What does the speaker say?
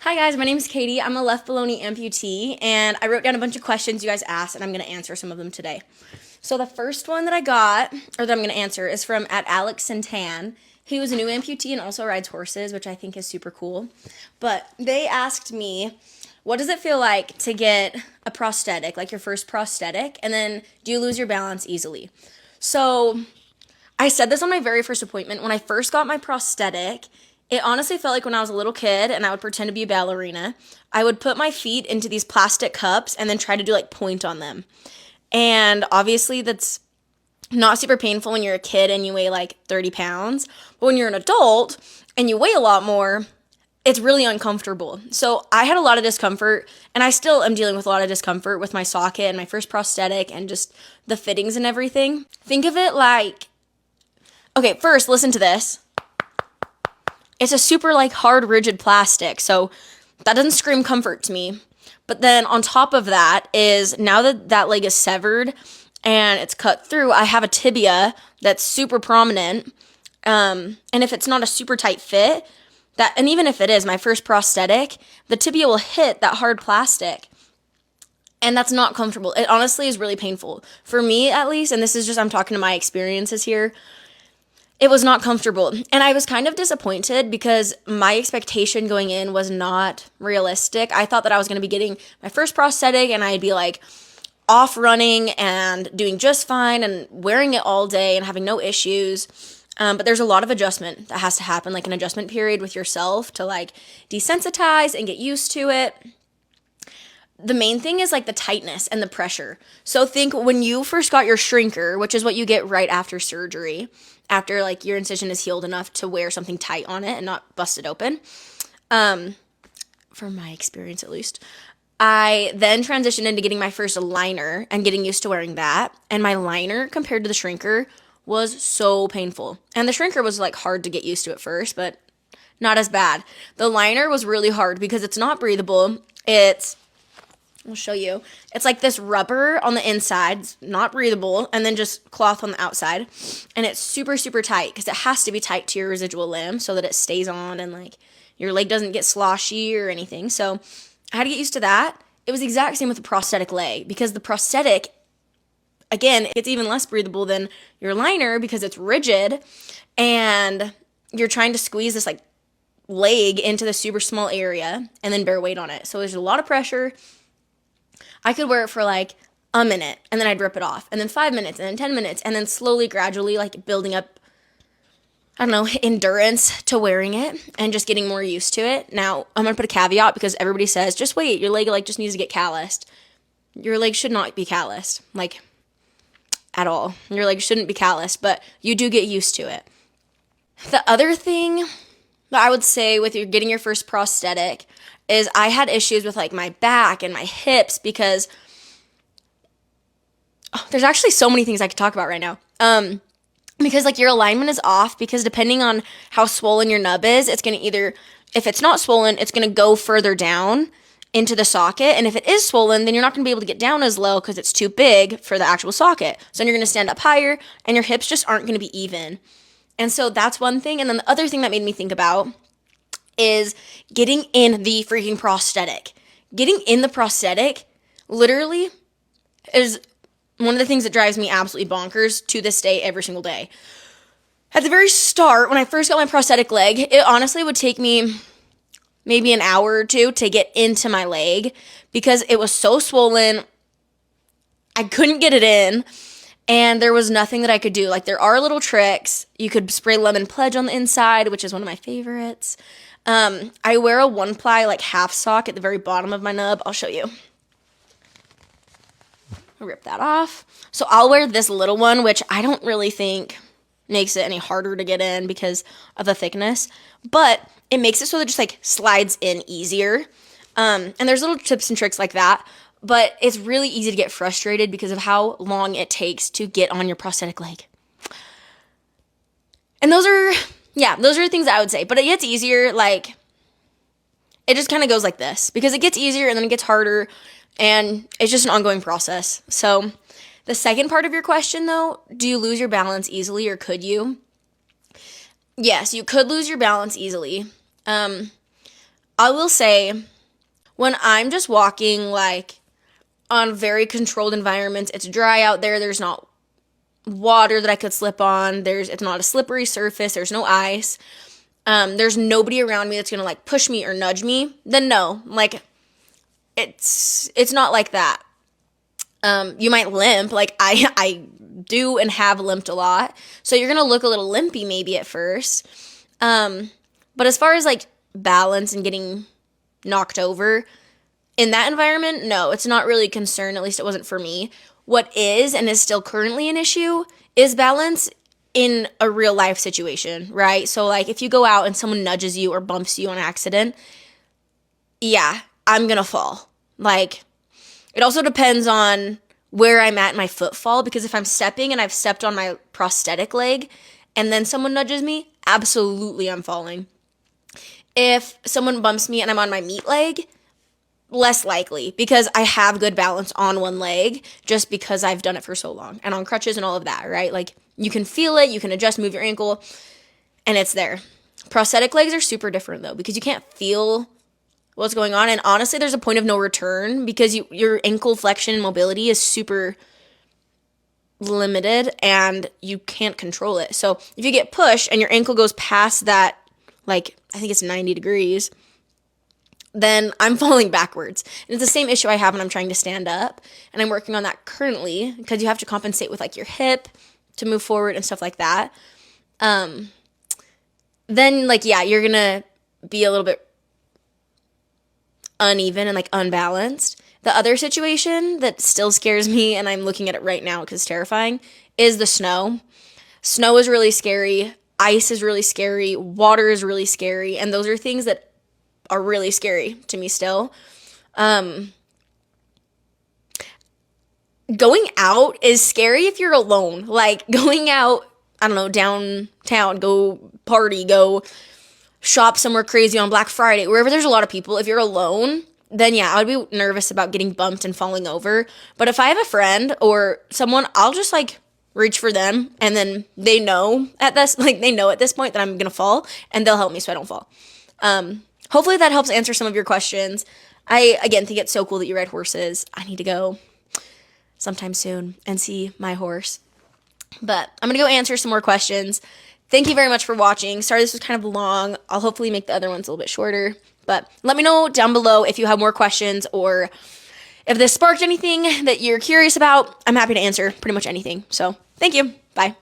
Hi guys, my name is Katie. I'm a left below-knee amputee, and I wrote down a bunch of questions you guys asked, and I'm going to answer some of them today. So the first one that I got, or that I'm going to answer, is from @Alex Santan. He was a new amputee and also rides horses, which I think is super cool. But they asked me, what does it feel like to get a prosthetic, like your first prosthetic, and then do you lose your balance easily? So I said this on my very first appointment. When I first got my prosthetic, it honestly felt like when I was a little kid and I would pretend to be a ballerina, I would put my feet into these plastic cups and then try to do like point on them. And obviously that's not super painful when you're a kid and you weigh like 30 pounds. But when you're an adult and you weigh a lot more, it's really uncomfortable. So I had a lot of discomfort, and I still am dealing with a lot of discomfort with my socket and my first prosthetic and just the fittings and everything. Think of it like, okay, first listen to this. It's a super like hard, rigid plastic, so that doesn't scream comfort to me. But then on top of that is, now that that leg is severed and it's cut through, I have a tibia that's super prominent. And if it's not a super tight fit, and even if it is my first prosthetic, the tibia will hit that hard plastic. And that's not comfortable. It honestly is really painful. For me, at least, and this is just, I'm talking to my experiences here, it was not comfortable. And I was kind of disappointed because my expectation going in was not realistic. I thought that I was going to be getting my first prosthetic and I'd be like off running and doing just fine and wearing it all day and having no issues. But there's a lot of adjustment that has to happen, like an adjustment period with yourself to like desensitize and get used to it. The main thing is like the tightness and the pressure. So think when you first got your shrinker, which is what you get right after surgery, after like your incision is healed enough to wear something tight on it and not bust it open. From my experience at least. I then transitioned into getting my first liner and getting used to wearing that. And my liner compared to the shrinker was so painful. And the shrinker was like hard to get used to at first, but not as bad. The liner was really hard because it's not breathable. I'll show you. It's like this rubber on the inside, it's not breathable, and then just cloth on the outside. And it's super, super tight because it has to be tight to your residual limb so that it stays on and like your leg doesn't get sloshy or anything. So I had to get used to that. It was the exact same with the prosthetic leg because the prosthetic, again, it's even less breathable than your liner because it's rigid and you're trying to squeeze this like leg into the super small area and then bear weight on it. So there's a lot of pressure. I could wear it for like a minute and then I'd rip it off, and then 5 minutes and then 10 minutes, and then slowly, gradually like building up, I don't know, endurance to wearing it and just getting more used to it. Now, I'm going to put a caveat because everybody says, just wait, your leg like just needs to get calloused. Your leg should not be calloused, like at all. Your leg shouldn't be calloused, but you do get used to it. The other thing that I would say with your getting your first prosthetic is I had issues with like my back and my hips because there's actually so many things I could talk about right now. Because like your alignment is off because depending on how swollen your nub is, it's going to either, if it's not swollen, it's going to go further down into the socket. And if it is swollen, then you're not going to be able to get down as low because it's too big for the actual socket. So then you're going to stand up higher and your hips just aren't going to be even. And so that's one thing. And then the other thing that made me think about is getting in the freaking prosthetic. Getting in the prosthetic literally is one of the things that drives me absolutely bonkers to this day, every single day. At the very start, when I first got my prosthetic leg, it honestly would take me maybe an hour or two to get into my leg because it was so swollen. I couldn't get it in. And there was nothing that I could do. Like, there are little tricks. You could spray lemon pledge on the inside, which is one of my favorites. I wear a 1-ply like half sock at the very bottom of my nub. I'll show you. I'll rip that off. So I'll wear this little one, which I don't really think makes it any harder to get in because of the thickness. But it makes it so that it just like slides in easier. And there's little tips and tricks like that. But it's really easy to get frustrated because of how long it takes to get on your prosthetic leg. And those are things I would say. But it gets easier, like, it just kind of goes like this. Because it gets easier and then it gets harder. And it's just an ongoing process. So the second part of your question, though, do you lose your balance easily or could you? Yes, you could lose your balance easily. I will say, when I'm just walking, like, on very controlled environments, it's dry out there, there's not water that I could slip on, it's not a slippery surface, there's no ice, there's nobody around me that's gonna, like, push me or nudge me, then no, like, it's not like that. You might limp, like, I do and have limped a lot, so you're gonna look a little limpy maybe at first, but as far as, like, balance and getting knocked over, in that environment, no, it's not really a concern, at least it wasn't for me. What is, and is still currently an issue, is balance in a real life situation, right? So, like, if you go out and someone nudges you or bumps you on accident, yeah, I'm gonna fall. Like, it also depends on where I'm at in my footfall, because if I'm stepping and I've stepped on my prosthetic leg and then someone nudges me, absolutely I'm falling. If someone bumps me and I'm on my meat leg, less likely, because I have good balance on one leg just because I've done it for so long and on crutches and all of that, right? Like, you can feel it, you can adjust, move your ankle, and it's there. Prosthetic legs are super different though, because you can't feel what's going on, and honestly there's a point of no return because your ankle flexion and mobility is super limited and you can't control it. So if you get pushed and your ankle goes past that, like, I think it's 90 degrees, then I'm falling backwards. And it's the same issue I have when I'm trying to stand up, and I'm working on that currently because you have to compensate with, like, your hip to move forward and stuff like that. Then, like, yeah, you're gonna be a little bit uneven and, like, unbalanced. The other situation that still scares me, and I'm looking at it right now because it's terrifying, is the snow. Snow is really scary. Ice is really scary. Water is really scary. And those are things that are really scary to me still. Going out is scary if you're alone. Like, going out, I don't know, downtown, go party, go shop somewhere crazy on Black Friday, wherever there's a lot of people. If you're alone, then yeah, I would be nervous about getting bumped and falling over. But if I have a friend or someone, I'll just, like, reach for them, and then they know at this point that I'm gonna fall, and they'll help me so I don't fall. Hopefully that helps answer some of your questions. I, again, think it's so cool that you ride horses. I need to go sometime soon and see my horse. But I'm going to go answer some more questions. Thank you very much for watching. Sorry this was kind of long. I'll hopefully make the other ones a little bit shorter. But let me know down below if you have more questions or if this sparked anything that you're curious about. I'm happy to answer pretty much anything. So thank you. Bye.